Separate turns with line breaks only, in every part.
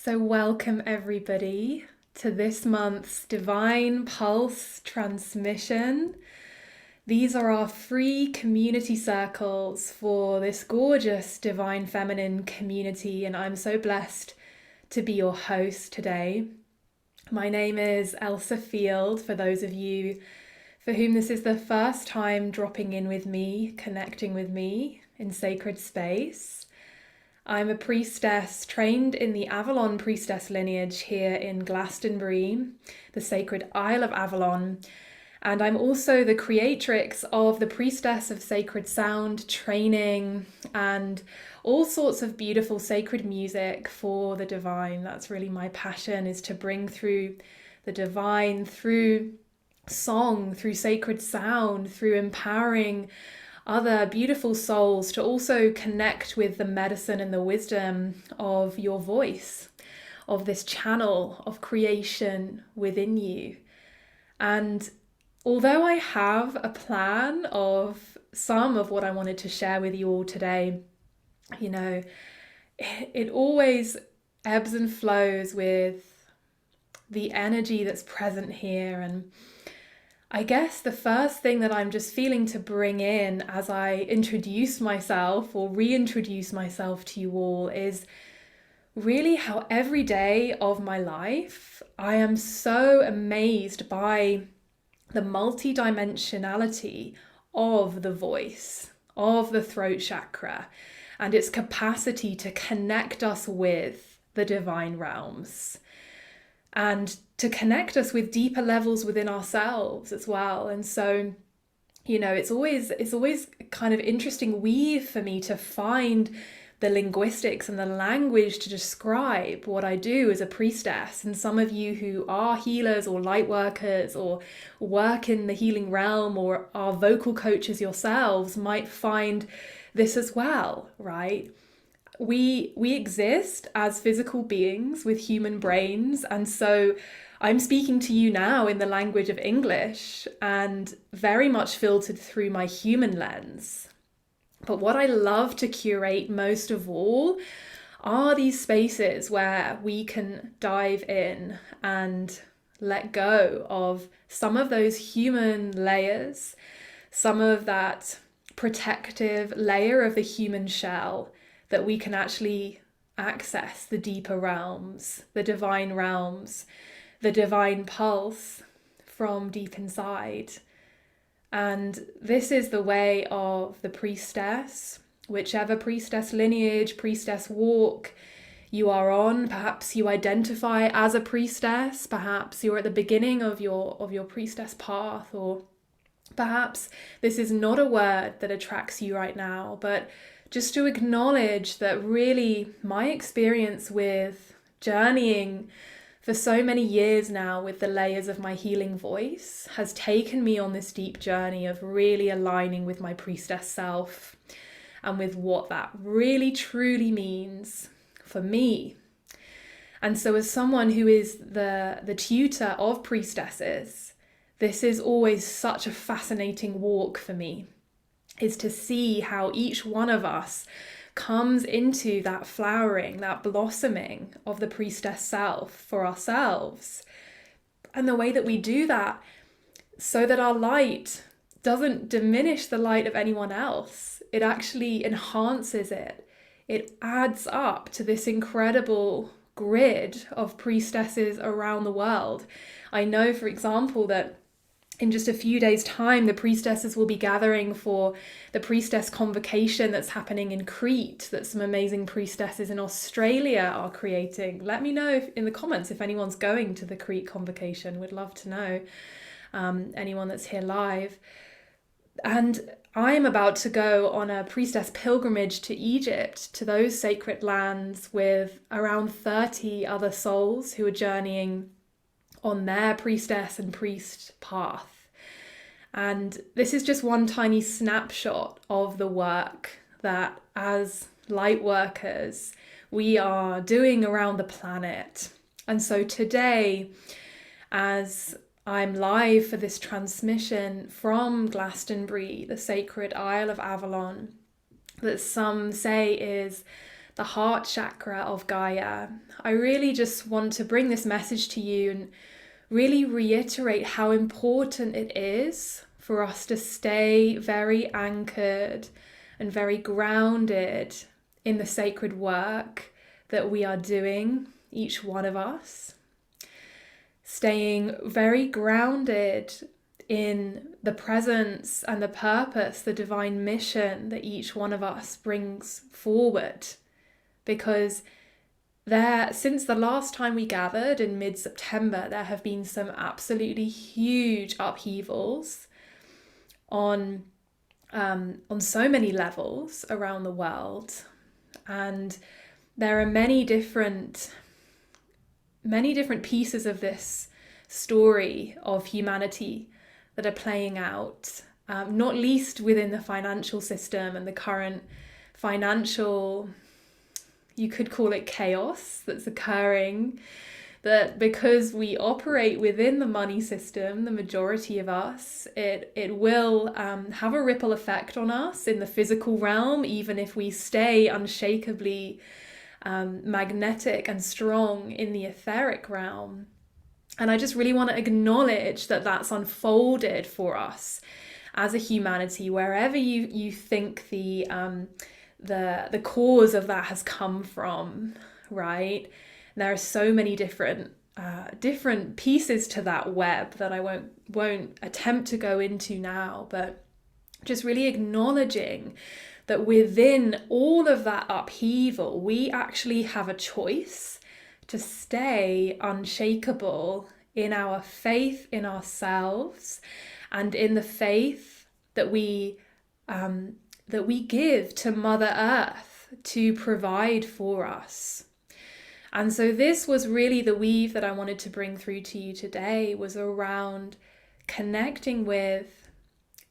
So welcome everybody to this month's Divine Pulse transmission. These are our free community circles for this gorgeous Divine Feminine community, and I'm so blessed to be your host today. My name is Elsa Field, for those of you for whom this is the first time dropping in with me, connecting with me in sacred space. I'm a priestess trained in the Avalon priestess lineage here in Glastonbury, the sacred Isle of Avalon. And I'm also the creatrix of the Priestess of Sacred Sound training and all sorts of beautiful sacred music for the divine. That's really my passion, is to bring through the divine through song, through sacred sound, through empowering other beautiful souls to also connect with the medicine and the wisdom of your voice, of this channel of creation within you. And although I have a plan of some of what I wanted to share with you all today, it always ebbs and flows with the energy that's present here. And I guess the first thing that I'm just feeling to bring in as I introduce myself or reintroduce myself to you all is really how every day of my life I am so amazed by the multidimensionality of the voice, of the throat chakra, and its capacity to connect us with the divine realms and to connect us with deeper levels within ourselves as well. And so, it's always kind of interesting weave for me to find the linguistics and the language to describe what I do as a priestess. And some of you who are healers or light workers or work in the healing realm or are vocal coaches yourselves might find this as well, right? We exist as physical beings with human brains, and so I'm speaking to you now in the language of English and very much filtered through my human lens. But what I love to curate most of all are these spaces where we can dive in and let go of some of those human layers, some of that protective layer of the human shell, that we can actually access the deeper realms, the divine realms, the divine pulse from deep inside. And this is the way of the priestess, whichever priestess lineage, priestess walk you are on. Perhaps you identify as a priestess, perhaps you're at the beginning of your priestess path, or perhaps this is not a word that attracts you right now, but just to acknowledge that really my experience with journeying for so many years now with the layers of my healing voice has taken me on this deep journey of really aligning with my priestess self and with what that really truly means for me. And so as someone who is the tutor of priestesses, this is always such a fascinating walk for me, is to see how each one of us comes into that flowering, that blossoming of the priestess self for ourselves. And the way that we do that so that our light doesn't diminish the light of anyone else. It actually enhances it. It adds up to this incredible grid of priestesses around the world. I know, for example, that in just a few days' time, the priestesses will be gathering for the priestess convocation that's happening in Crete, that some amazing priestesses in Australia are creating. Let me know in the comments if anyone's going to the Crete convocation. We'd love to know, anyone that's here live. And I'm about to go on a priestess pilgrimage to Egypt, to those sacred lands, with around 30 other souls who are journeying on their priestess and priest path. And this is just one tiny snapshot of the work that as light workers we are doing around the planet. And so today, as I'm live for this transmission from Glastonbury, the sacred Isle of Avalon, that some say is the heart chakra of Gaia, I really just want to bring this message to you and really reiterate how important it is for us to stay very anchored and very grounded in the sacred work that we are doing, each one of us. Staying very grounded in the presence and the purpose, the divine mission that each one of us brings forward. Because since the last time we gathered in mid-September, there have been some absolutely huge upheavals on so many levels around the world. And there are many different pieces of this story of humanity that are playing out, not least within the financial system and the current financial, you could call it chaos that's occurring, that because we operate within the money system, the majority of us, it will have a ripple effect on us in the physical realm, even if we stay unshakably magnetic and strong in the etheric realm. And I just really want to acknowledge that that's unfolded for us as a humanity, wherever you think the cause of that has come from, right? There are so many different pieces to that web that I won't attempt to go into now, but just really acknowledging that within all of that upheaval, we actually have a choice to stay unshakable in our faith in ourselves and in the faith that we give to Mother Earth to provide for us. And so this was really the weave that I wanted to bring through to you today, was around connecting with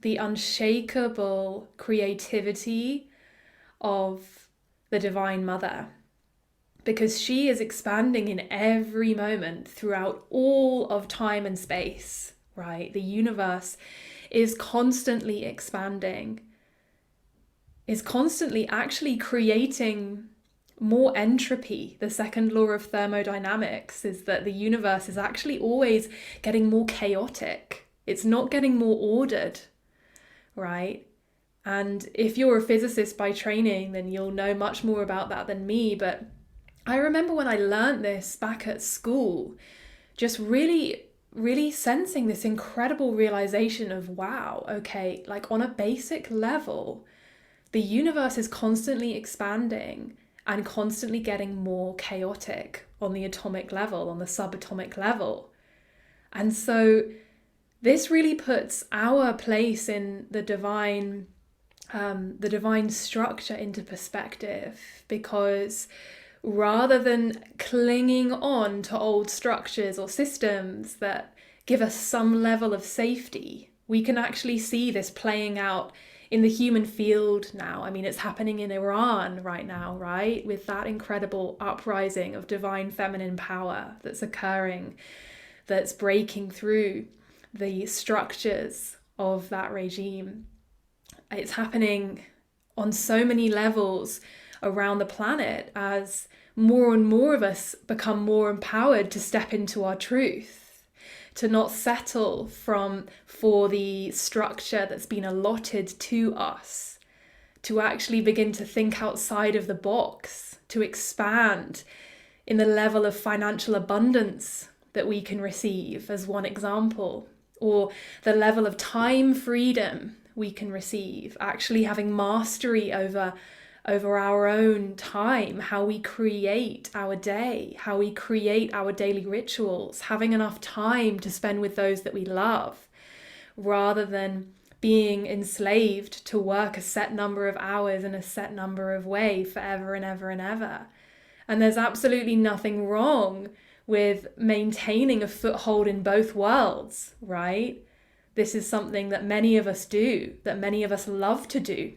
the unshakable creativity of the Divine Mother, because she is expanding in every moment throughout all of time and space, right? The universe is constantly expanding, is constantly actually creating more entropy. The second law of thermodynamics is that the universe is actually always getting more chaotic. It's not getting more ordered, right? And if you're a physicist by training, then you'll know much more about that than me. But I remember when I learned this back at school, just really, really sensing this incredible realization of, wow, okay, like on a basic level, the universe is constantly expanding and constantly getting more chaotic on the atomic level, on the subatomic level. And so this really puts our place in the divine structure into perspective, because rather than clinging on to old structures or systems that give us some level of safety, we can actually see this playing out in the human field now. I mean, it's happening in Iran right now, right? With that incredible uprising of divine feminine power that's occurring, that's breaking through the structures of that regime. It's happening on so many levels around the planet as more and more of us become more empowered to step into our truth, to not settle for the structure that's been allotted to us, to actually begin to think outside of the box, to expand in the level of financial abundance that we can receive, as one example, or the level of time freedom we can receive, actually having mastery over our own time, how we create our day, how we create our daily rituals, having enough time to spend with those that we love, rather than being enslaved to work a set number of hours in a set number of ways forever and ever and ever. And there's absolutely nothing wrong with maintaining a foothold in both worlds, right? This is something that many of us do, that many of us love to do.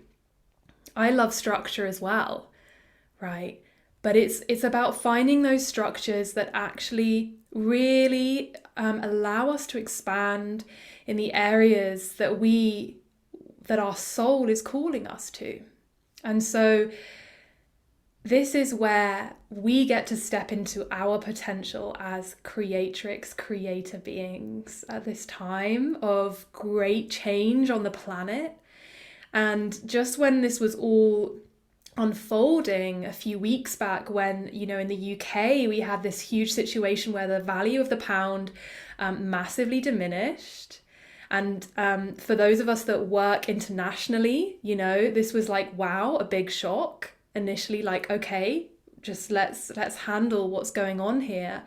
I love structure as well, right? But it's about finding those structures that actually really allow us to expand in the areas that our soul is calling us to. And so this is where we get to step into our potential as creatrix, creator beings at this time of great change on the planet. And just when this was all unfolding a few weeks back, when, you know, in the UK, we had this huge situation where the value of the pound massively diminished. And for those of us that work internationally, you know, this was like, wow, a big shock. Initially, like, okay, just let's handle what's going on here.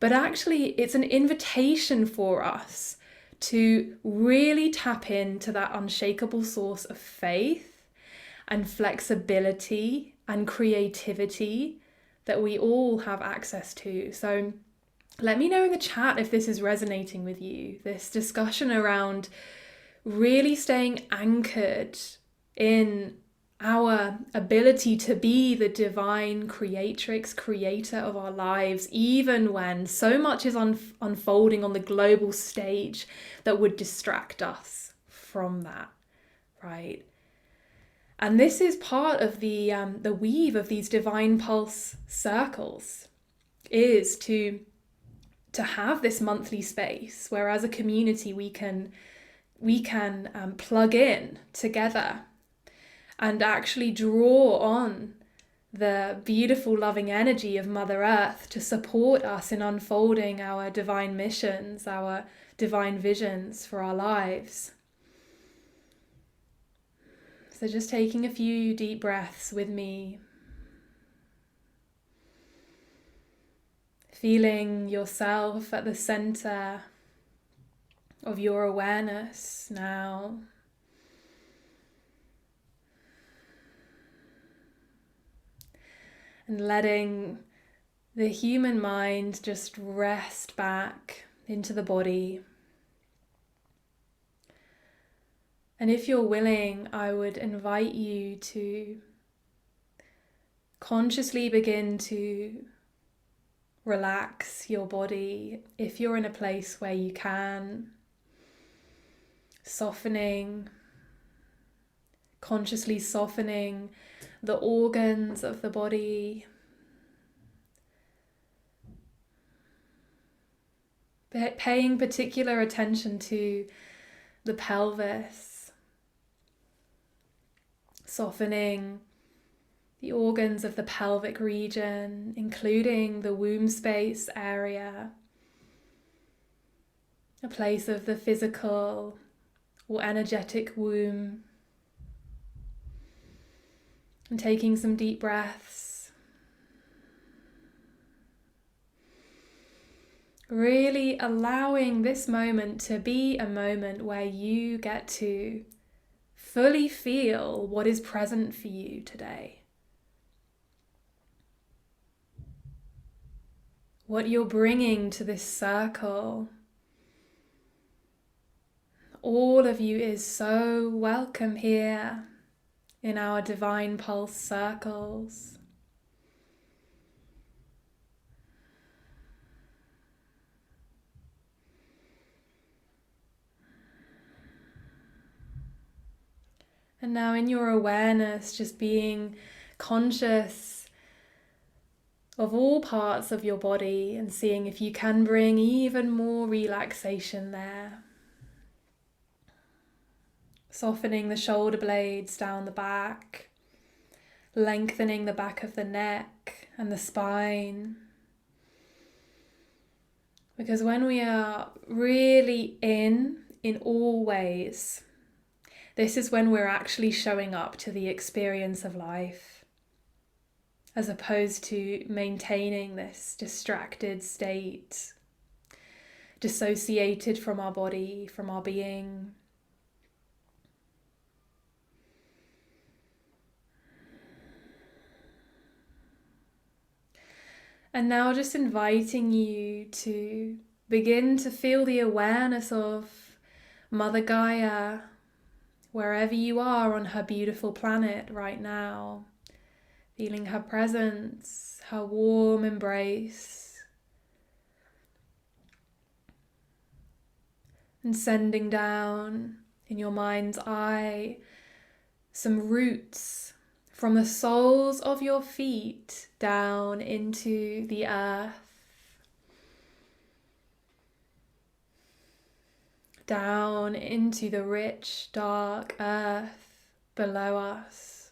But actually, it's an invitation for us to really tap into that unshakable source of faith and flexibility and creativity that we all have access to. So let me know in the chat if this is resonating with you, this discussion around really staying anchored in our ability to be the divine creatrix, creator of our lives, even when so much is unfolding on the global stage that would distract us from that, right? And this is part of the weave of these divine pulse circles, is to have this monthly space where, as a community, we can plug in together and actually draw on the beautiful, loving energy of Mother Earth to support us in unfolding our divine missions, our divine visions for our lives. So just taking a few deep breaths with me, feeling yourself at the center of your awareness now. And letting the human mind just rest back into the body. And if you're willing, I would invite you to consciously begin to relax your body if you're in a place where you can. Consciously softening the organs of the body, paying particular attention to the pelvis, softening the organs of the pelvic region, including the womb space area, a place of the physical or energetic womb. And taking some deep breaths. Really allowing this moment to be a moment where you get to fully feel what is present for you today. What you're bringing to this circle. All of you is so welcome here in our divine pulse circles. And now in your awareness, just being conscious of all parts of your body and seeing if you can bring even more relaxation there. Softening the shoulder blades down the back, lengthening the back of the neck and the spine. Because when we are really in all ways, this is when we're actually showing up to the experience of life, as opposed to maintaining this distracted state, dissociated from our body, from our being. And now just inviting you to begin to feel the awareness of Mother Gaia, wherever you are on her beautiful planet right now. Feeling her presence, her warm embrace. And sending down in your mind's eye some roots from the soles of your feet down into the earth, down into the rich, dark earth below us.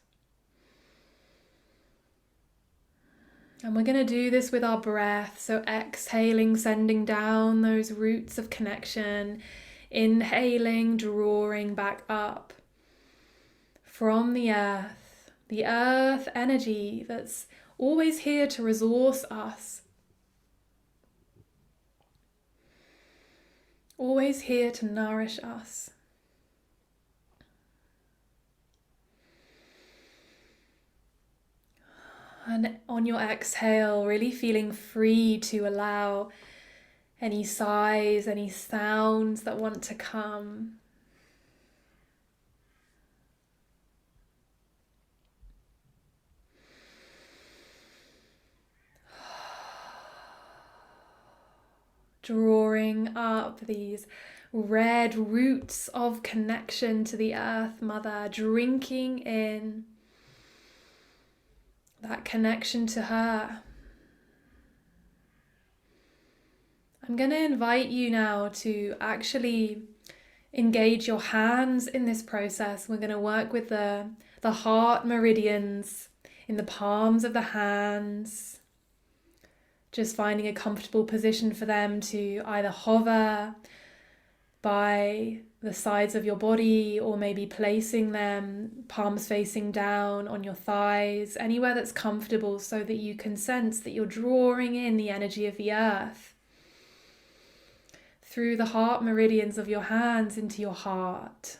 And we're going to do this with our breath. So exhaling, sending down those roots of connection. Inhaling, drawing back up from the earth energy that's always here to resource us. Always here to nourish us. And on your exhale, really feeling free to allow any sighs, any sounds that want to come. Drawing up these red roots of connection to the Earth Mother, drinking in that connection to her. I'm going to invite you now to actually engage your hands in this process. We're going to work with the heart meridians in the palms of the hands. Just finding a comfortable position for them to either hover by the sides of your body or maybe placing them palms facing down on your thighs, anywhere that's comfortable so that you can sense that you're drawing in the energy of the earth through the heart meridians of your hands into your heart.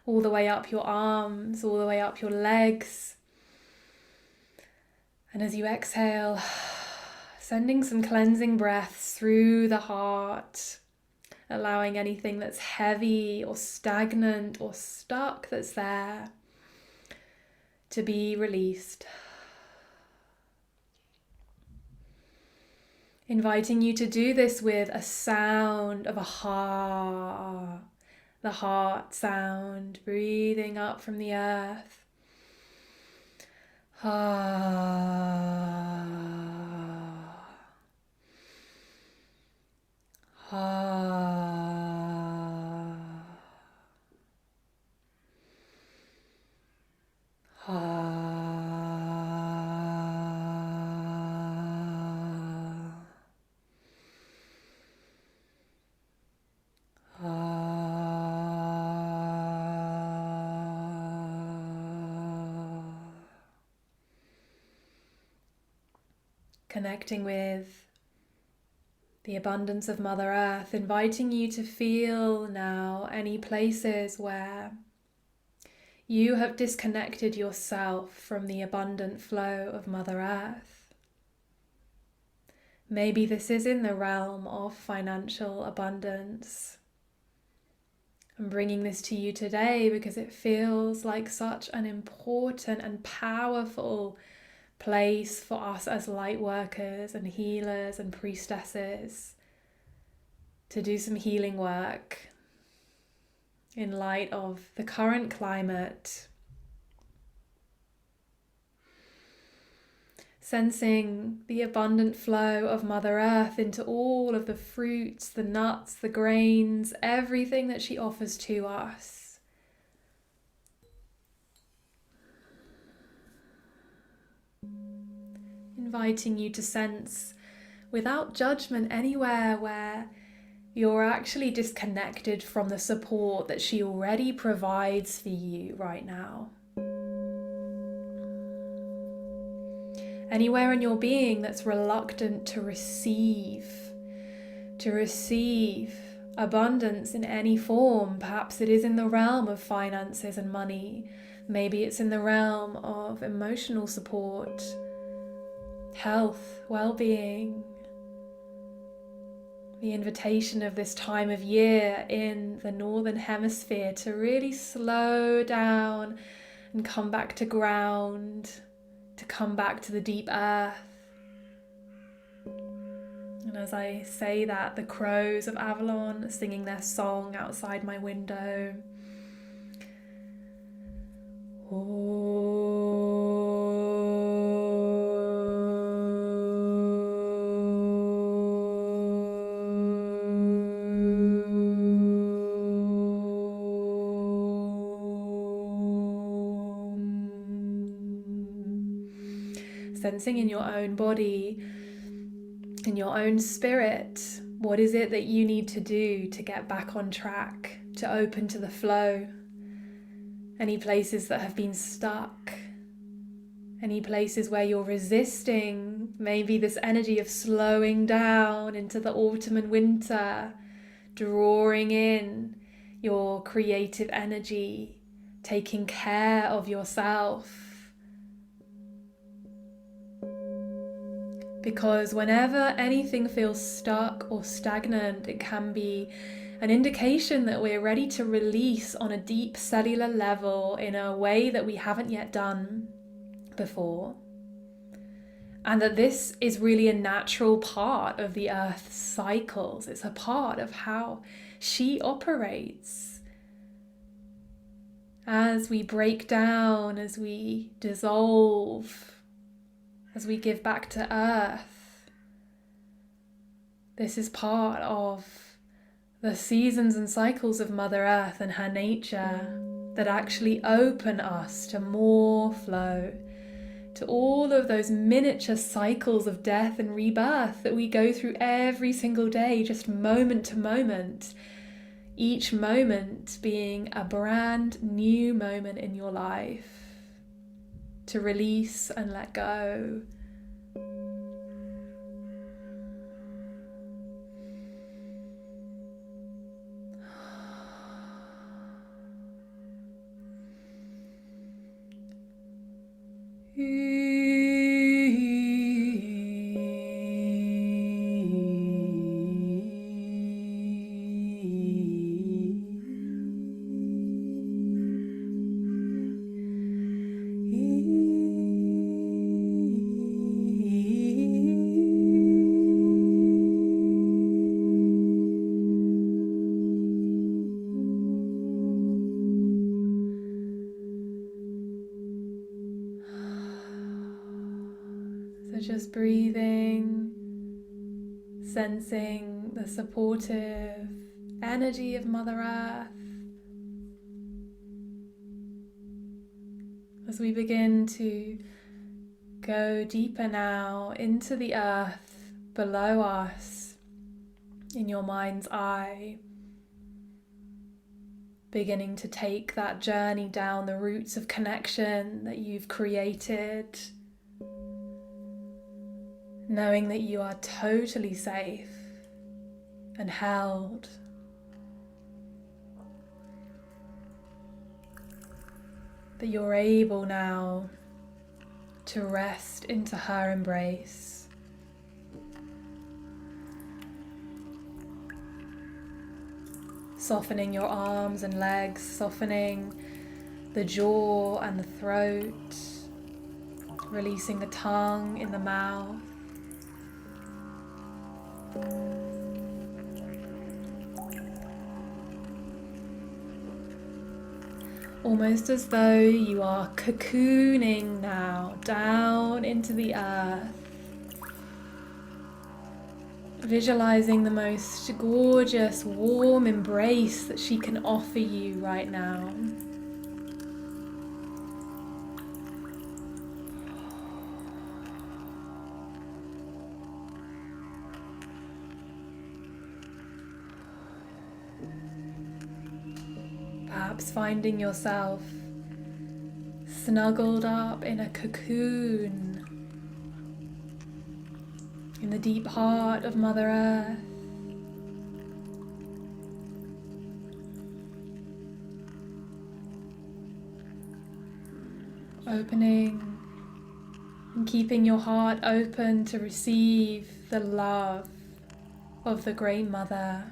All the way up your arms, all the way up your legs. And as you exhale, sending some cleansing breaths through the heart, allowing anything that's heavy or stagnant or stuck that's there to be released. Inviting you to do this with a sound of a ha, the heart sound, breathing up from the earth. Ha. Ha. Connecting with the abundance of Mother Earth, inviting you to feel now any places where you have disconnected yourself from the abundant flow of Mother Earth. Maybe this is in the realm of financial abundance. I'm bringing this to you today because it feels like such an important and powerful place for us as light workers and healers and priestesses to do some healing work in light of the current climate. Sensing the abundant flow of Mother Earth into all of the fruits, the nuts, the grains, everything that she offers to us. Inviting you to sense without judgment anywhere where you're actually disconnected from the support that she already provides for you right now. Anywhere in your being that's reluctant to receive abundance in any form. Perhaps it is in the realm of finances and money. Maybe it's in the realm of emotional support, health, well-being. The invitation of this time of year in the Northern Hemisphere to really slow down and come back to ground, to come back to the deep earth. And as I say that, the crows of Avalon are singing their song outside my window. Sensing in your own body, in your own spirit, what is it that you need to do to get back on track, to open to the flow? Any places that have been stuck, any places where you're resisting, maybe this energy of slowing down into the autumn and winter, drawing in your creative energy, taking care of yourself. Because whenever anything feels stuck or stagnant, it can be an indication that we're ready to release on a deep cellular level in a way that we haven't yet done before. And that this is really a natural part of the Earth's cycles. It's a part of how she operates. As we break down, as we dissolve, as we give back to Earth, this is part of the seasons and cycles of Mother Earth and her nature that actually open us to more flow, to all of those miniature cycles of death and rebirth that we go through every single day, just moment to moment, each moment being a brand new moment in your life to release and let go. Just breathing, sensing the supportive energy of Mother Earth as we begin to go deeper now into the earth below us, in your mind's eye, beginning to take that journey down the routes of connection that you've created, knowing that you are totally safe and held. That you're able now to rest into her embrace. Softening your arms and legs, softening the jaw and the throat, releasing the tongue in the mouth. Almost as though you are cocooning now down into the earth, visualizing the most gorgeous, warm embrace that she can offer you right now. Perhaps finding yourself snuggled up in a cocoon in the deep heart of Mother Earth. Opening and keeping your heart open to receive the love of the Great Mother.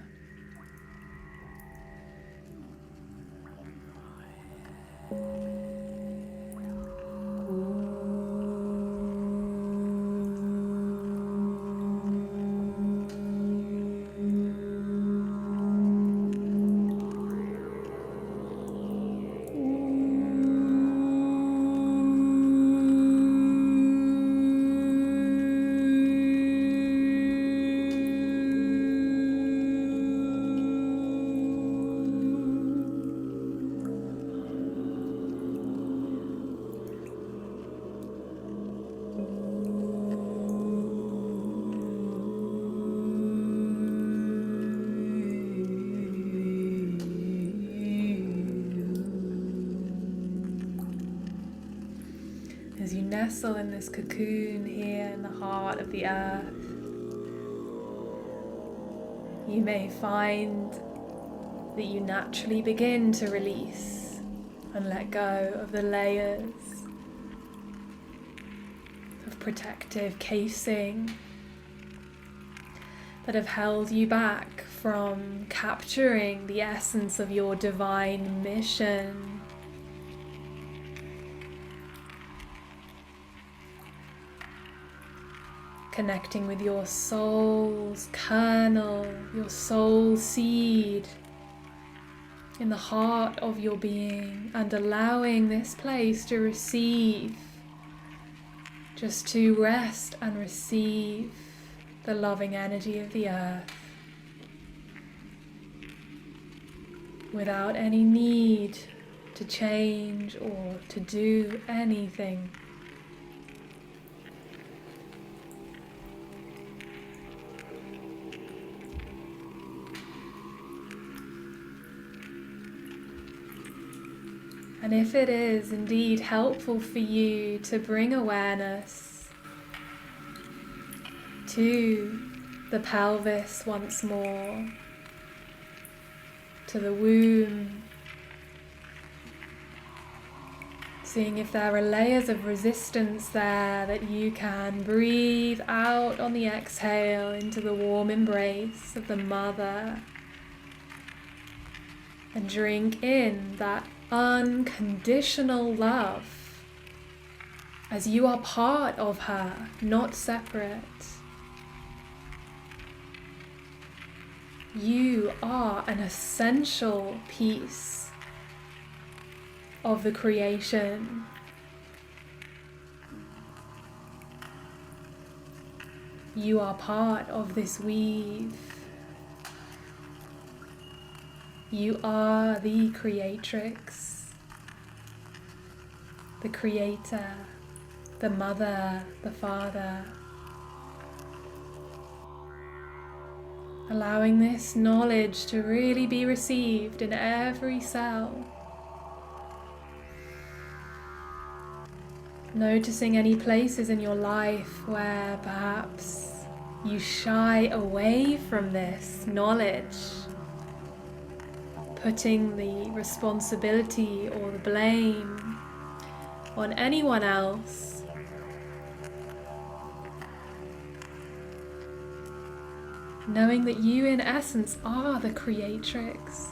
as you nestle in this cocoon here in the heart of the earth, you may find that you naturally begin to release and let go of the layers of protective casing that have held you back from capturing the essence of your divine mission. Connecting with your soul's kernel, your soul seed in the heart of your being, and allowing this place to receive, just to rest and receive the loving energy of the earth without any need to change or to do anything. And if it is indeed helpful for you to bring awareness to the pelvis once more, to the womb, seeing if there are layers of resistance there that you can breathe out on the exhale into the warm embrace of the mother, and drink in that unconditional love as you are part of her, not separate. You are an essential piece of the creation. You are part of this weave. You are the creatrix, the creator, the mother, the father. Allowing this knowledge to really be received in every cell. Noticing any places in your life where perhaps you shy away from this knowledge, putting the responsibility or the blame on anyone else. Knowing that you in essence are the creatrix.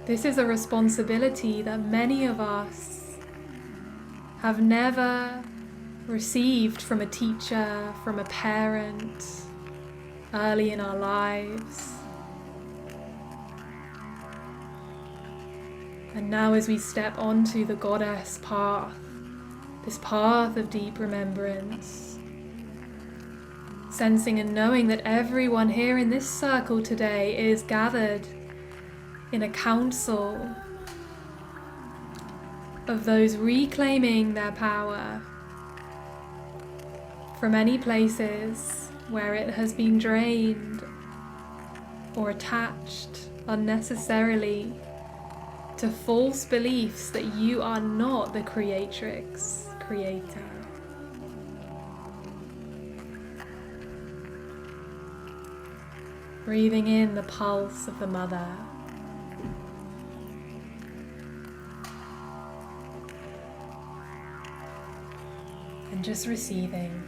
This is a responsibility that many of us have never received from a teacher, from a parent, early in our lives. And now as we step onto the goddess path, this path of deep remembrance, sensing and knowing that everyone here in this circle today is gathered in a council of those reclaiming their power from any places where it has been drained or attached unnecessarily to false beliefs that you are not the creatrix, creator. Breathing in the pulse of the mother. And just receiving.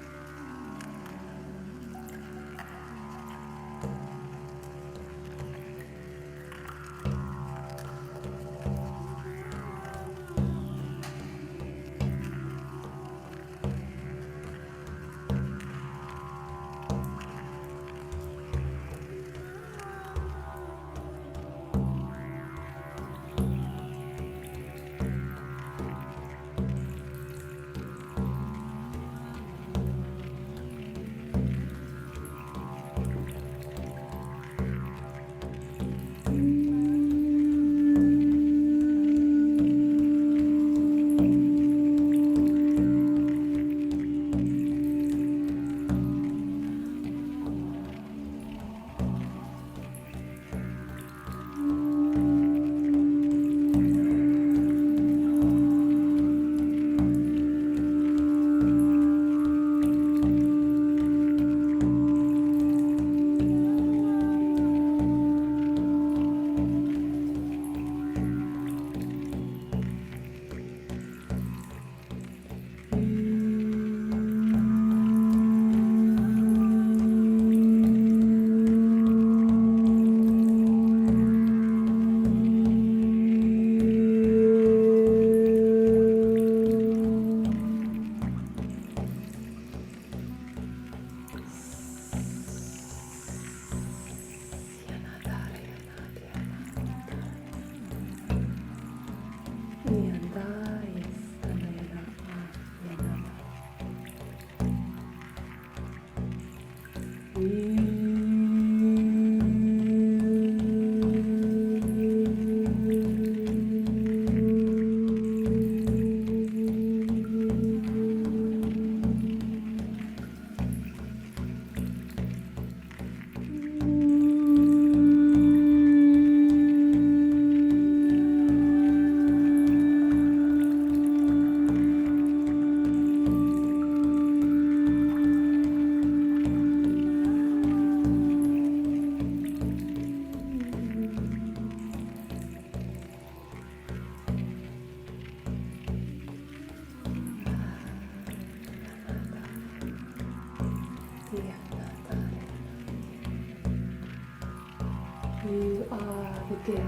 You are the gift.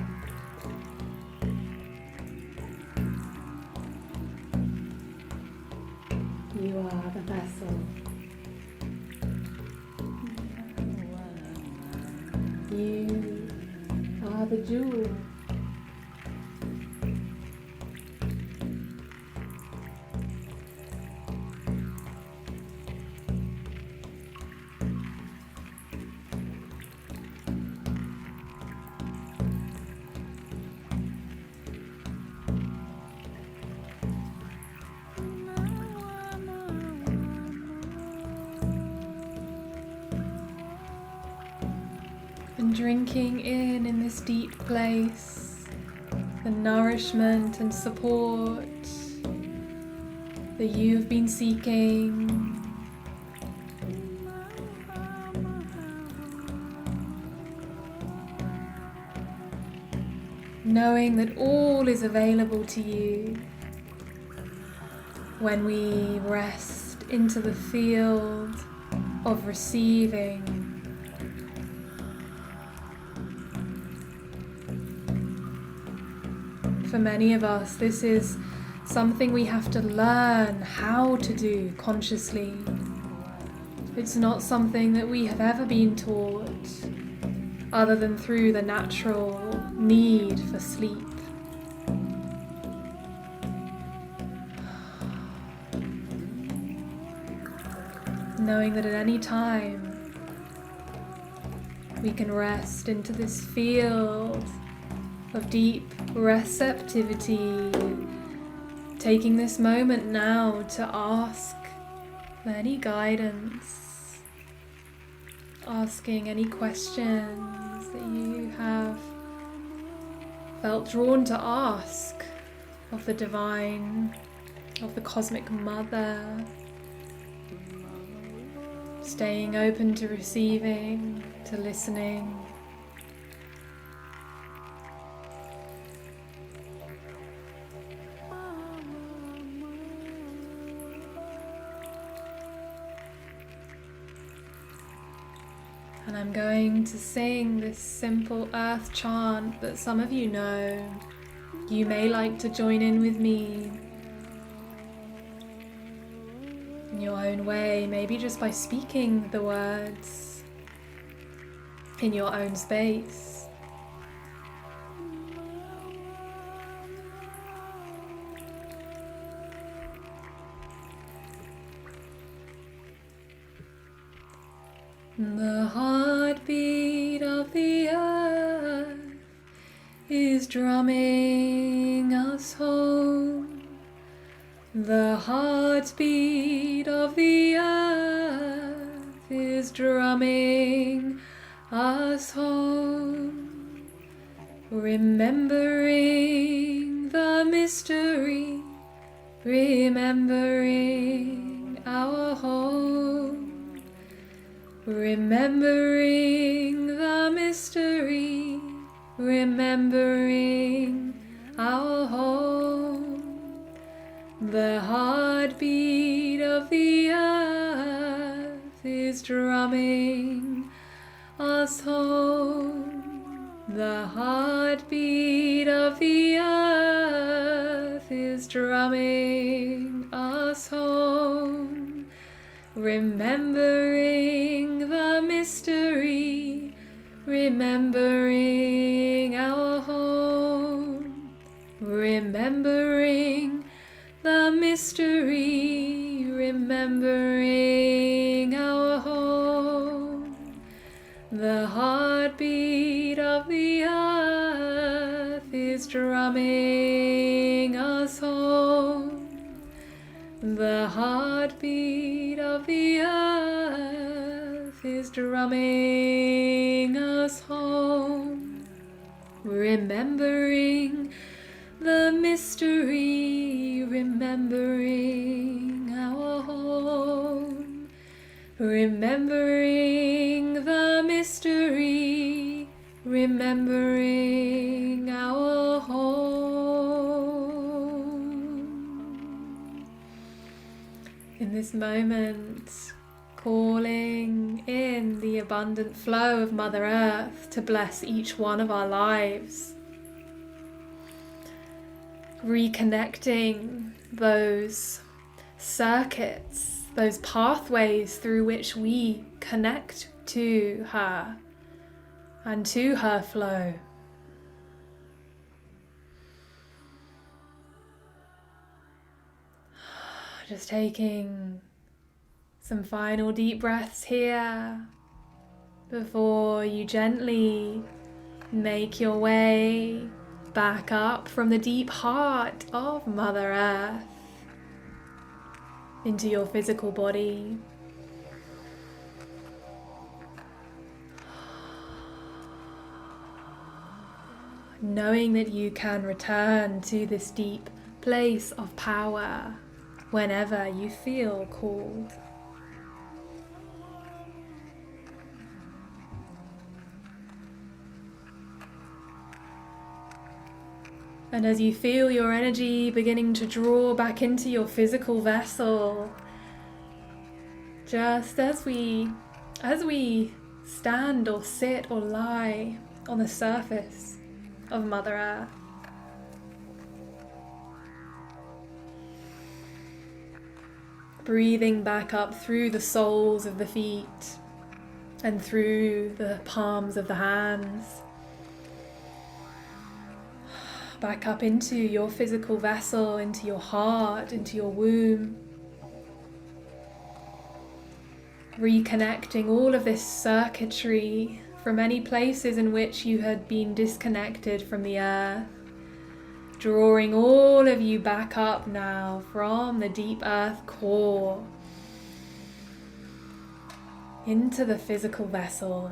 You are the vessel. You are the jewel. And drinking in this deep place, the nourishment and support that you've been seeking. Knowing that all is available to you when we rest into the field of receiving. For many of us, this is something we have to learn how to do consciously. It's not something that we have ever been taught, other than through the natural need for sleep. Knowing that at any time we can rest into this field of deep receptivity, taking this moment now to ask for any guidance, asking any questions that you have felt drawn to ask of the divine, of the cosmic mother, staying open to receiving, to listening. And I'm going to sing this simple earth chant that some of you know. You may like to join in with me in your own way, maybe just by speaking the words in your own space. The heartbeat of the earth is drumming us home. The heartbeat of the earth is drumming us home. Remembering the mystery, remembering our home. Remembering the mystery, remembering our home. The heartbeat of the earth is drumming us home. The heartbeat of the earth is drumming us home. Remembering the mystery, remembering our home. Remembering the mystery, remembering our home. The heartbeat of the earth is drumming us home. The heartbeat of the earth is drumming us home. Remembering the mystery, remembering our home. Remembering the mystery, remembering our home. In this moment, calling in the abundant flow of Mother Earth to bless each one of our lives. Reconnecting those circuits, those pathways through which we connect to her and to her flow. Just taking some final deep breaths here before you gently make your way back up from the deep heart of Mother Earth into your physical body. Knowing that you can return to this deep place of power whenever you feel called. And as you feel your energy beginning to draw back into your physical vessel, just as we stand or sit or lie on the surface of Mother Earth, breathing back up through the soles of the feet and through the palms of the hands, back up into your physical vessel, into your heart, into your womb. Reconnecting all of this circuitry from any places in which you had been disconnected from the earth. Drawing all of you back up now from the deep earth core into the physical vessel.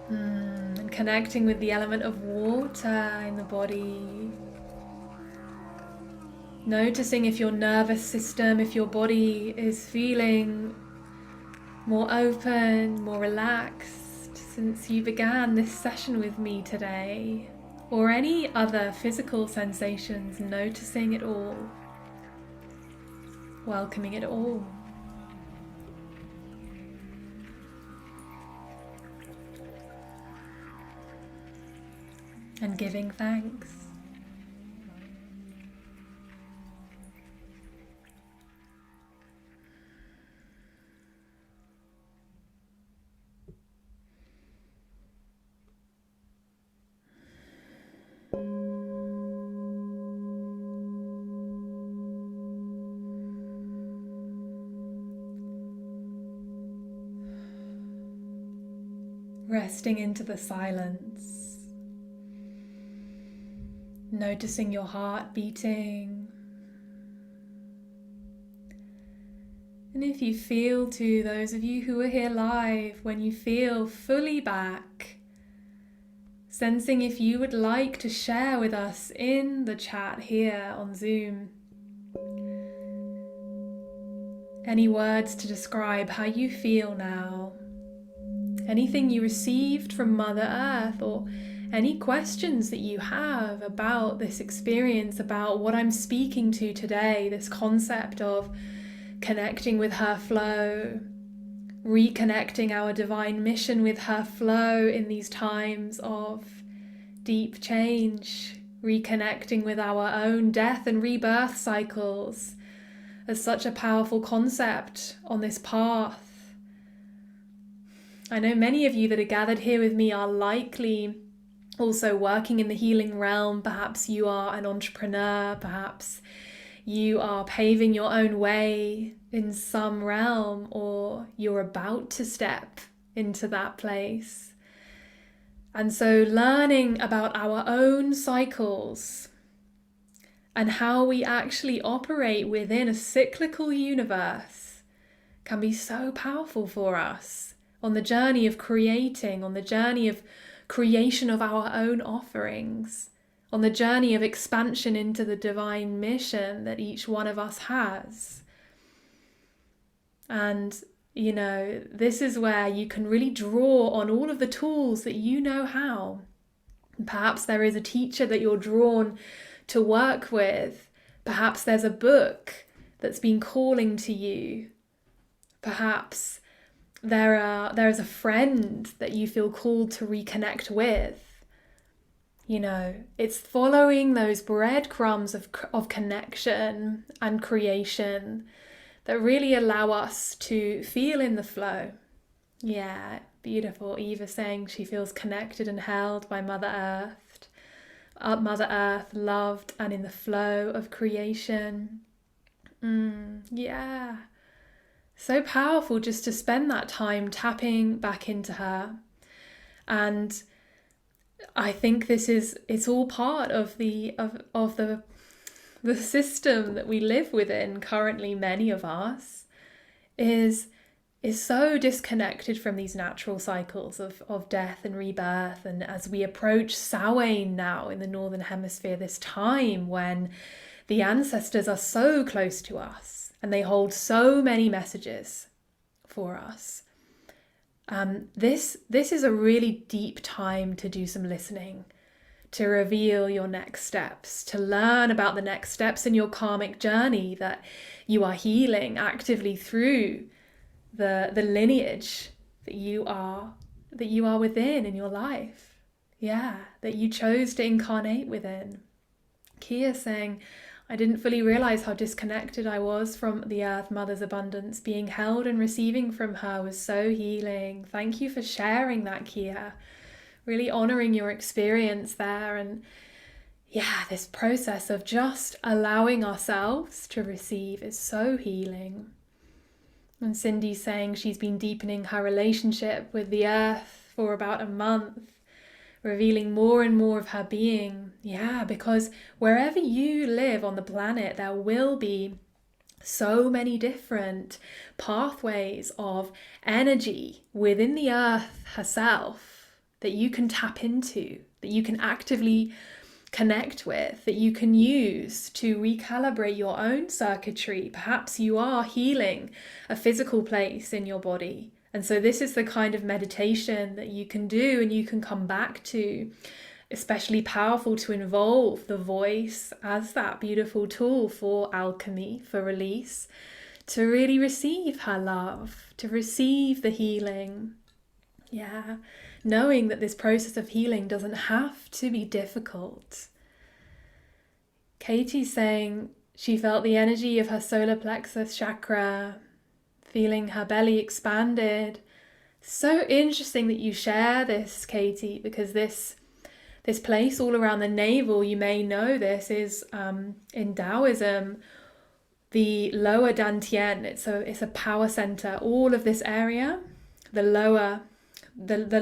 And connecting with the element of water in the body. Noticing if your nervous system, if your body is feeling more open, more relaxed since you began this session with me today, or any other physical sensations, noticing it all, welcoming it all. And giving thanks. Resting into the silence, noticing your heart beating. And if you feel to those of you who are here live, when you feel fully back, sensing if you would like to share with us in the chat here on Zoom any words to describe how you feel now. Anything you received from Mother Earth, or any questions that you have about this experience, about what I'm speaking to today, this concept of connecting with her flow, reconnecting our divine mission with her flow in these times of deep change, reconnecting with our own death and rebirth cycles as such a powerful concept on this path. I know many of you that are gathered here with me are likely also working in the healing realm. Perhaps you are an entrepreneur, perhaps you are paving your own way in some realm, or you're about to step into that place. And so learning about our own cycles and how we actually operate within a cyclical universe can be so powerful for us. On the journey of creating, on the journey of creation of our own offerings, on the journey of expansion into the divine mission that each one of us has. And, you know, this is where you can really draw on all of the tools that you know how. Perhaps there is a teacher that you're drawn to work with. Perhaps there's a book that's been calling to you. Perhaps there is a friend that you feel called to reconnect with. You know, it's following those breadcrumbs of connection and creation that really allow us to feel in the flow. Yeah, beautiful. Eva saying she feels connected and held by Mother Earth. Mother Earth, loved and in the flow of creation. Yeah. So powerful just to spend that time tapping back into her. And I think it's all part of the system that we live within currently. Many of us is so disconnected from these natural cycles of death and rebirth. And as we approach Samhain now in the Northern Hemisphere, this time when the ancestors are so close to us and they hold so many messages for us. This is a really deep time to do some listening, to reveal your next steps, to learn about the next steps in your karmic journey that you are healing actively through the lineage that you are within in your life. Yeah, that you chose to incarnate within. Kia saying, I didn't fully realize how disconnected I was from the Earth Mother's abundance. Being held and receiving from her was so healing. Thank you for sharing that, Kia. Really honoring your experience there. And yeah, this process of just allowing ourselves to receive is so healing. And Cindy's saying she's been deepening her relationship with the Earth for about a month, revealing more and more of her being. Yeah, because wherever you live on the planet, there will be so many different pathways of energy within the Earth herself that you can tap into, that you can actively connect with, that you can use to recalibrate your own circuitry. Perhaps you are healing a physical place in your body. And so this is the kind of meditation that you can do and you can come back to, especially powerful to involve the voice as that beautiful tool for alchemy, for release, to really receive her love, to receive the healing. Yeah, knowing that this process of healing doesn't have to be difficult. Katie's saying she felt the energy of her solar plexus chakra, feeling her belly expanded. So interesting that you share this, Katie, because this place all around the navel, you may know this, is in Taoism, the lower dantian. It's a power center. All of this area, the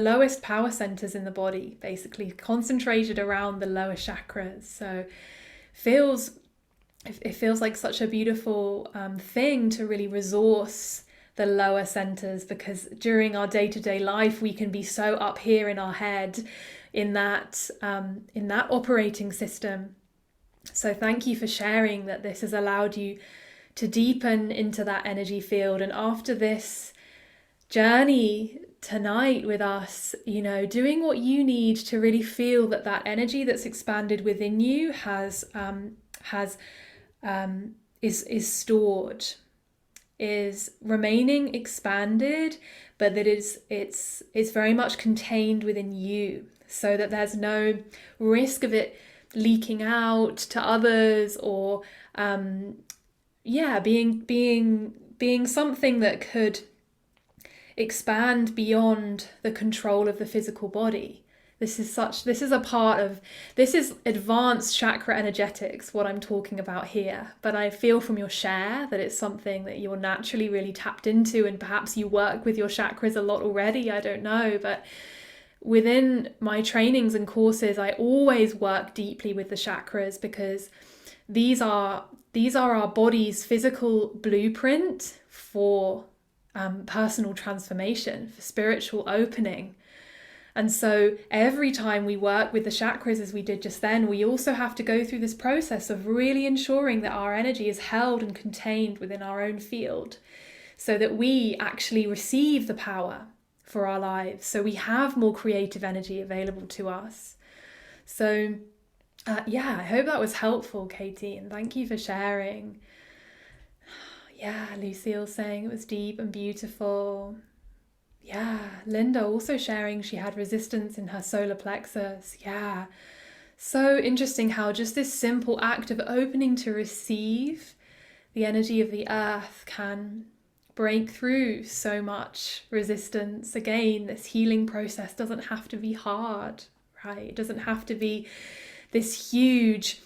lowest power centers in the body, basically concentrated around the lower chakras. So it feels like such a beautiful thing to really resource the lower centers, because during our day-to-day life we can be so up here in our head in that operating system. So thank you for sharing that this has allowed you to deepen into that energy field. And after this journey tonight with us, you know, doing what you need to really feel that energy that's expanded within you is stored, is remaining expanded, but that it's very much contained within you, so that there's no risk of it leaking out to others, or being something that could expand beyond the control of the physical body. This is advanced chakra energetics, what I'm talking about here. But I feel from your share that it's something that you're naturally really tapped into, and perhaps you work with your chakras a lot already, I don't know. But within my trainings and courses, I always work deeply with the chakras, because these are our body's physical blueprint for personal transformation, for spiritual opening. And so every time we work with the chakras, as we did just then, we also have to go through this process of really ensuring that our energy is held and contained within our own field, so that we actually receive the power for our lives, so we have more creative energy available to us. So Yeah, I hope that was helpful, Katie, and thank you for sharing. Yeah, Lucille saying it was deep and beautiful. Yeah, Linda also sharing she had resistance in her solar plexus. Yeah, so interesting how just this simple act of opening to receive the energy of the earth can break through so much resistance. Again, this healing process doesn't have to be hard, right? It doesn't have to be this huge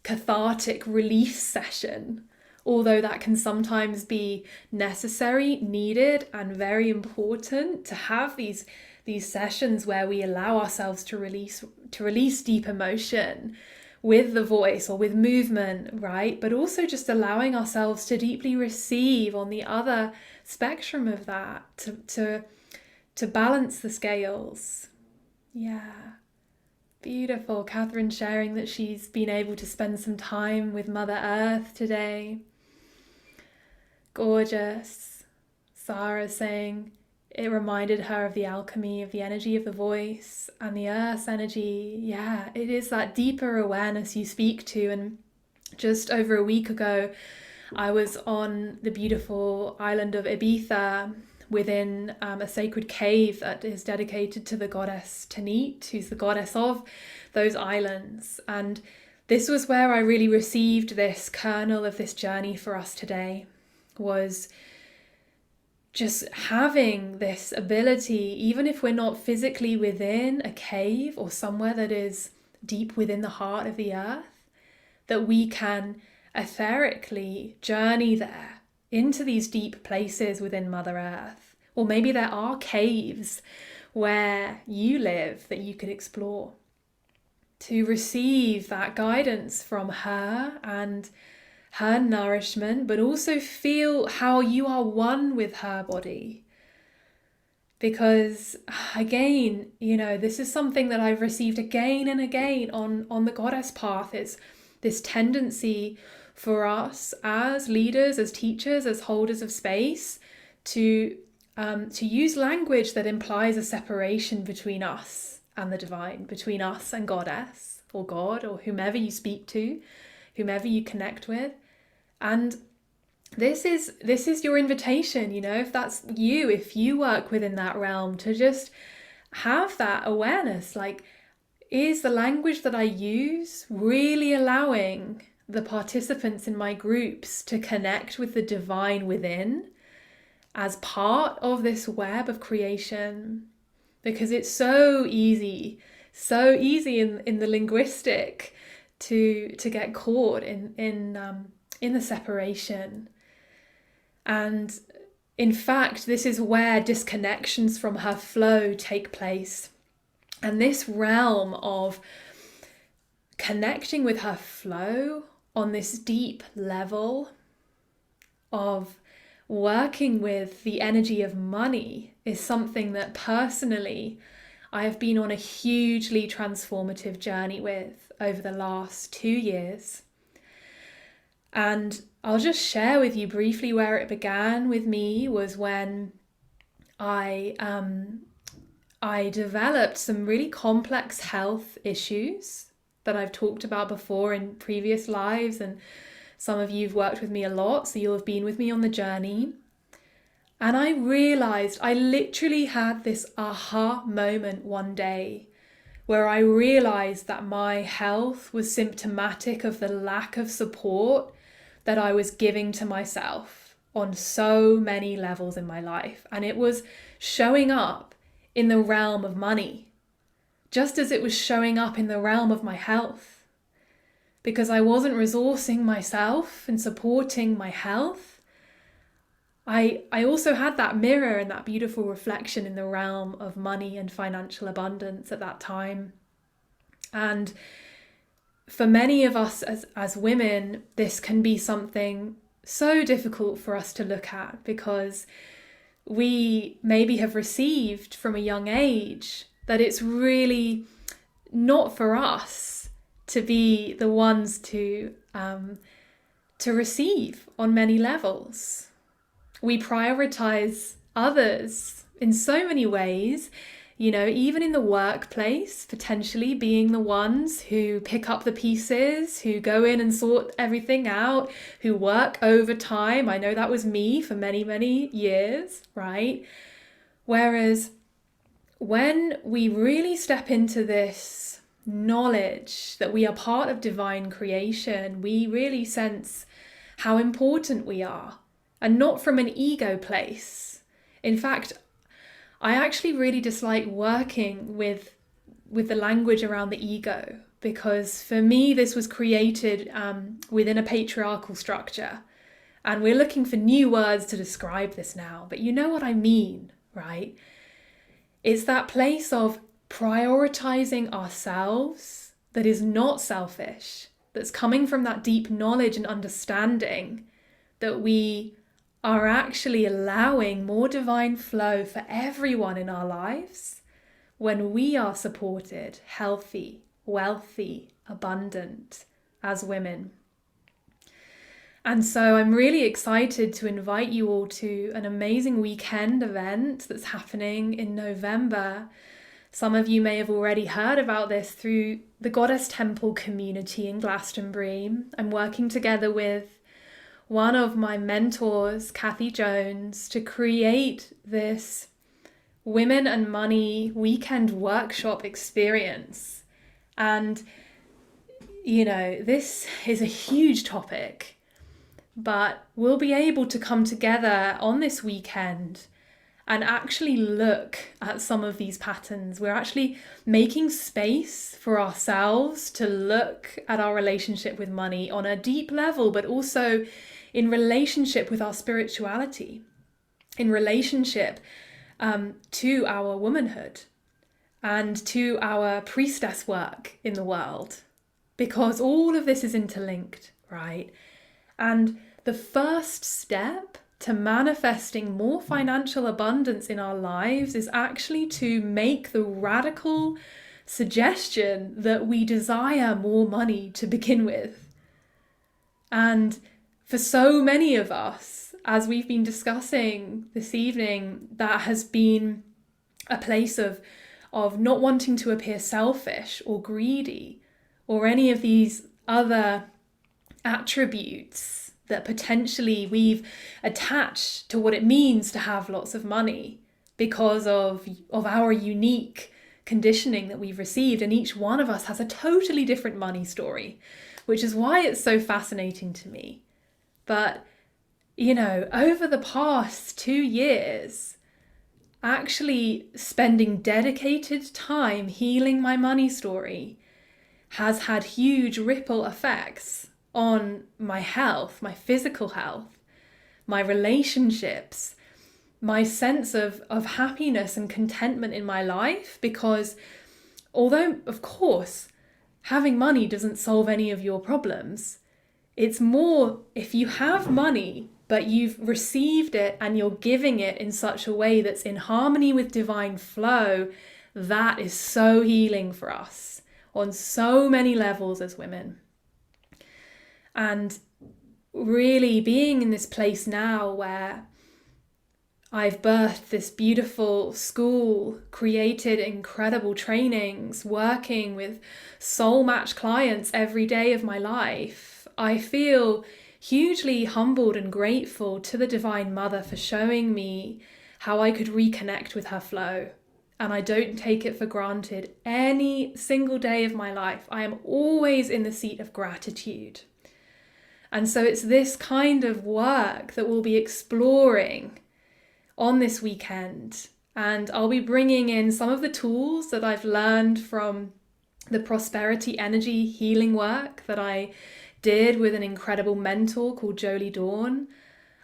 cathartic relief session, although that can sometimes be necessary, needed, and very important to have these sessions where we allow ourselves to release deep emotion with the voice or with movement, right? But also just allowing ourselves to deeply receive on the other spectrum of that, to balance the scales. Yeah. Beautiful. Catherine sharing that she's been able to spend some time with Mother Earth today. Gorgeous. Sarah saying it reminded her of the alchemy of the energy of the voice and the earth's energy. Yeah, it is that deeper awareness you speak to. And just over a week ago, I was on the beautiful island of Ibiza within a sacred cave that is dedicated to the goddess Tanit, who's the goddess of those islands. And this was where I really received this kernel of this journey for us today, was just having this ability, even if we're not physically within a cave or somewhere that is deep within the heart of the earth, that we can etherically journey there into these deep places within Mother Earth. Or maybe there are caves where you live that you could explore to receive that guidance from her and her nourishment, but also feel how you are one with her body. Because again, this is something that I've received again and again on the goddess path. It's this tendency for us as leaders, as teachers, as holders of space to use language that implies a separation between us and the divine, between us and goddess or God or whomever you speak to, whomever you connect with. And this is your invitation, if that's you, if you work within that realm, to just have that awareness, like, is the language that I use really allowing the participants in my groups to connect with the divine within as part of this web of creation? Because it's so easy in the linguistic to get caught in the separation. And in fact, this is where disconnections from her flow take place. And this realm of connecting with her flow on this deep level of working with the energy of money is something that personally I have been on a hugely transformative journey with over the last 2 years. And I'll just share with you briefly where it began with me was when I developed some really complex health issues that I've talked about before in previous lives, and some of you have worked with me a lot, so you'll have been with me on the journey. And I realized, I literally had this aha moment one day where I realized that my health was symptomatic of the lack of support that I was giving to myself on so many levels in my life. And it was showing up in the realm of money, just as it was showing up in the realm of my health. Because I wasn't resourcing myself and supporting my health, I also had that mirror and that beautiful reflection in the realm of money and financial abundance at that time. And for many of us as women, this can be something so difficult for us to look at, because we maybe have received from a young age that it's really not for us to be the ones to receive on many levels. We prioritize others in so many ways, Even in the workplace, potentially being the ones who pick up the pieces, who go in and sort everything out, who work overtime. I know that was me for many, many years, right? Whereas when we really step into this knowledge that we are part of divine creation, we really sense how important we are, and not from an ego place. In fact, I actually really dislike working with the language around the ego, because for me this was created within a patriarchal structure, and we're looking for new words to describe this now, but you know what I mean, right? It's that place of prioritizing ourselves that is not selfish, that's coming from that deep knowledge and understanding that we are actually allowing more divine flow for everyone in our lives when we are supported, healthy, wealthy, abundant as women. And so I'm really excited to invite you all to an amazing weekend event that's happening in November. Some of you may have already heard about this through the Goddess Temple community in Glastonbury. I'm working together with one of my mentors, Kathy Jones, to create this Women and Money weekend workshop experience. And, this is a huge topic, but we'll be able to come together on this weekend and actually look at some of these patterns. We're actually making space for ourselves to look at our relationship with money on a deep level, but also in relationship with our spirituality, in relationship to our womanhood and to our priestess work in the world, because all of this is interlinked, right? And the first step to manifesting more financial abundance in our lives is actually to make the radical suggestion that we desire more money to begin with. And for so many of us, as we've been discussing this evening, that has been a place of not wanting to appear selfish or greedy or any of these other attributes that potentially we've attached to what it means to have lots of money because of our unique conditioning that we've received. And each one of us has a totally different money story, which is why it's so fascinating to me. But, over the past 2 years, actually spending dedicated time healing my money story has had huge ripple effects on my health, my physical health, my relationships, my sense of happiness and contentment in my life. Because although, of course, having money doesn't solve any of your problems, it's more if you have money, but you've received it and you're giving it in such a way that's in harmony with divine flow, that is so healing for us on so many levels as women. And really being in this place now where I've birthed this beautiful school, created incredible trainings, working with soul match clients every day of my life, I feel hugely humbled and grateful to the Divine Mother for showing me how I could reconnect with her flow. And I don't take it for granted any single day of my life. I am always in the seat of gratitude. And so it's this kind of work that we'll be exploring on this weekend. And I'll be bringing in some of the tools that I've learned from the prosperity energy healing work that I did with an incredible mentor called Jolie Dawn.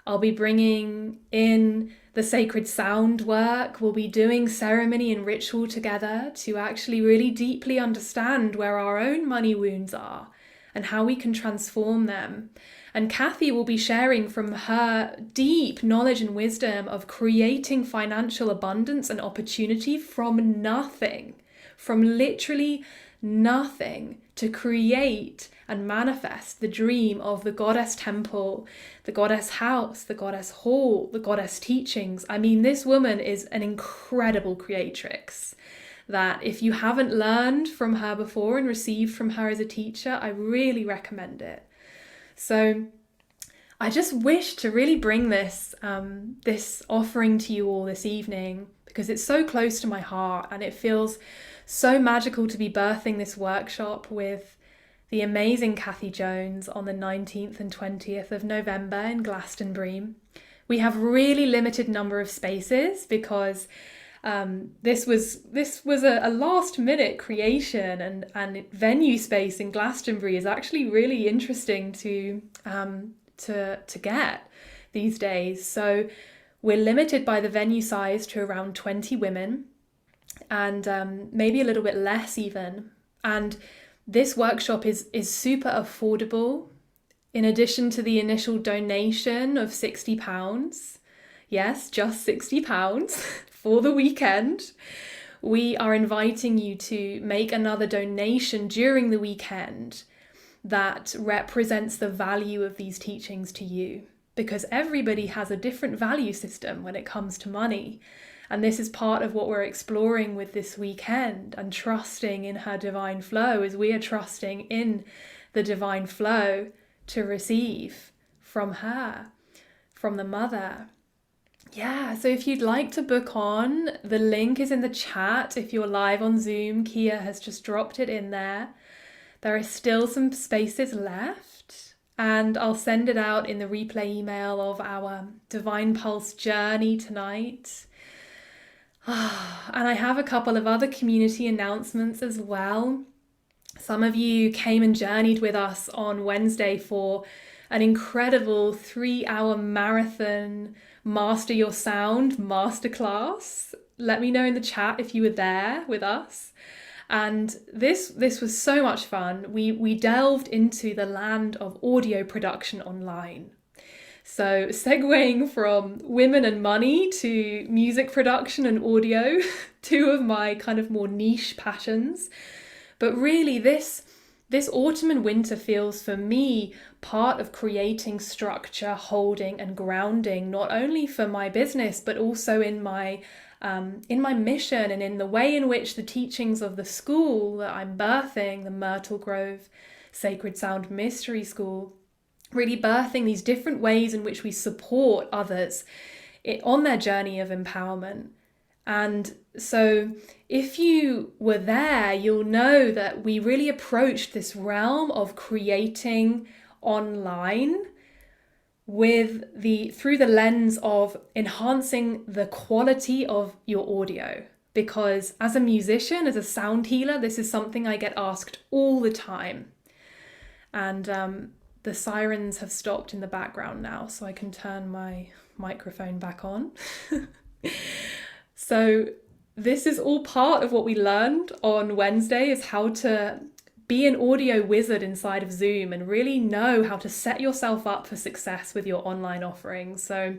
I'll be bringing in the sacred sound work. We'll be doing ceremony and ritual together to actually really deeply understand where our own money wounds are and how we can transform them. And Kathy will be sharing from her deep knowledge and wisdom of creating financial abundance and opportunity from nothing, from literally nothing, to create and manifest the dream of the goddess temple, the goddess house, the goddess hall, the goddess teachings. I mean, this woman is an incredible creatrix that if you haven't learned from her before and received from her as a teacher, I really recommend it. So I just wish to really bring this offering to you all this evening because it's so close to my heart, and it feels so magical to be birthing this workshop with the amazing Kathy Jones on the 19th and 20th of November in Glastonbury. We have really limited number of spaces because this was a last minute creation, and venue space in Glastonbury is actually really interesting to get these days. So we're limited by the venue size to around 20 women, and maybe a little bit less even. And this workshop is super affordable. In addition to the initial donation of £60, yes, just £60 for the weekend, we are inviting you to make another donation during the weekend that represents the value of these teachings to you, because everybody has a different value system when it comes to money. And this is part of what we're exploring with this weekend, and trusting in her divine flow as we are trusting in the divine flow to receive from her, from the mother. Yeah, so if you'd like to book on, the link is in the chat. If you're live on Zoom, Kia has just dropped it in there. There are still some spaces left, and I'll send it out in the replay email of our Divine Pulse journey tonight. And I have a couple of other community announcements as well. Some of you came and journeyed with us on Wednesday for an incredible 3-hour marathon Master Your Sound masterclass. Let me know in the chat if you were there with us. And this was so much fun. We delved into the land of audio production online. So segueing from women and money to music production and audio, two of my kind of more niche passions. But really this autumn and winter feels for me part of creating structure, holding and grounding, not only for my business, but also in my mission and in the way in which the teachings of the school that I'm birthing, the Myrtle Grove Sacred Sound Mystery School, really birthing these different ways in which we support others on their journey of empowerment. And so if you were there, you'll know that we really approached this realm of creating online through the lens of enhancing the quality of your audio. Because as a musician, as a sound healer, this is something I get asked all the time. And the sirens have stopped in the background now, so I can turn my microphone back on. So this is all part of what we learned on Wednesday, is how to be an audio wizard inside of Zoom and really know how to set yourself up for success with your online offerings. So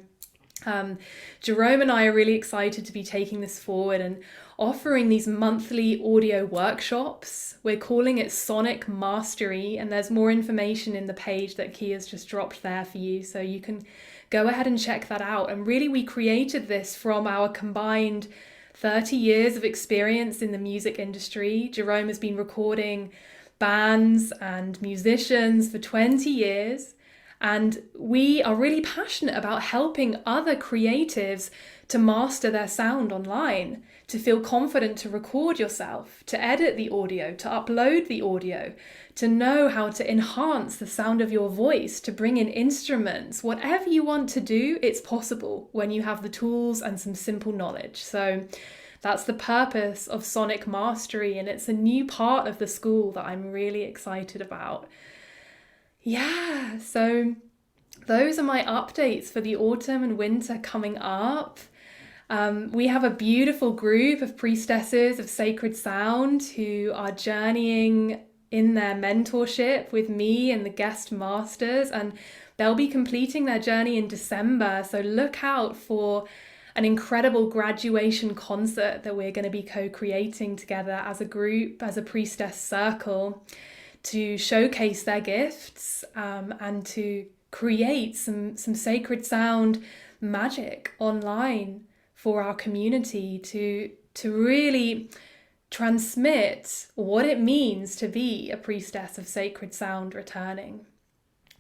Jerome and I are really excited to be taking this forward and offering these monthly audio workshops. We're calling it Sonic Mastery, and there's more information in the page that Kia's just dropped there for you, so you can go ahead and check that out. And really, we created this from our combined 30 years of experience in the music industry. Jerome has been recording bands and musicians for 20 years. And we are really passionate about helping other creatives to master their sound online, to feel confident to record yourself, to edit the audio, to upload the audio, to know how to enhance the sound of your voice, to bring in instruments. Whatever you want to do, it's possible when you have the tools and some simple knowledge. So that's the purpose of Sonic Mastery, and it's a new part of the school that I'm really excited about. Yeah, so those are my updates for the autumn and winter coming up. We have a beautiful group of priestesses of sacred sound who are journeying in their mentorship with me and the guest masters, and they'll be completing their journey in December. So look out for an incredible graduation concert that we're going to be co-creating together as a group, as a priestess circle, to showcase their gifts, and to create some sacred sound magic online for our community to really transmit what it means to be a priestess of sacred sound returning.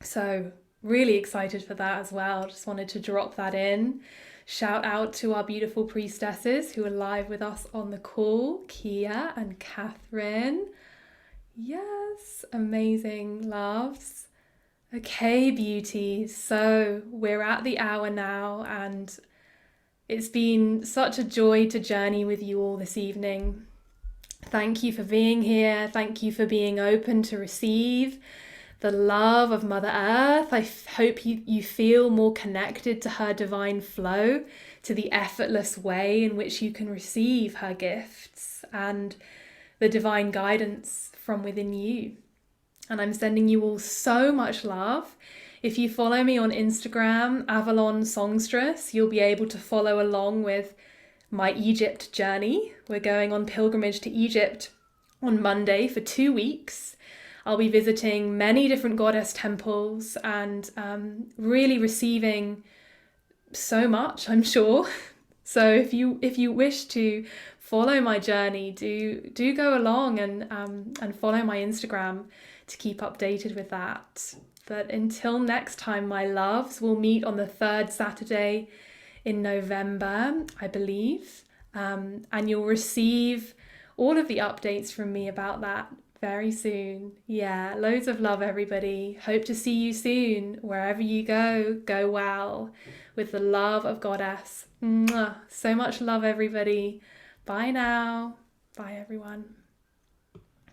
So really excited for that as well. Just wanted to drop that in. Shout out to our beautiful priestesses who are live with us on the call, Kia and Catherine. Yes, amazing loves. Okay, beauties. So we're at the hour now, and it's been such a joy to journey with you all this evening. Thank you for being here. Thank you for being open to receive the love of Mother Earth. I hope you feel more connected to her divine flow, to the effortless way in which you can receive her gifts and the divine guidance from within you. And I'm sending you all so much love. If you follow me on Instagram, Avalon Songstress, you'll be able to follow along with my Egypt journey. We're going on pilgrimage to Egypt on Monday for 2 weeks. I'll be visiting many different goddess temples and really receiving so much, I'm sure. So if you wish to follow my journey, do go along and follow my Instagram to keep updated with that. But until next time, my loves, we'll meet on the 3rd Saturday in November, I believe, and you'll receive all of the updates from me about that very soon. Yeah, loads of love, everybody. Hope to see you soon. Wherever you go well with the love of Goddess. Mwah. So much love, everybody. Bye now. Bye, everyone.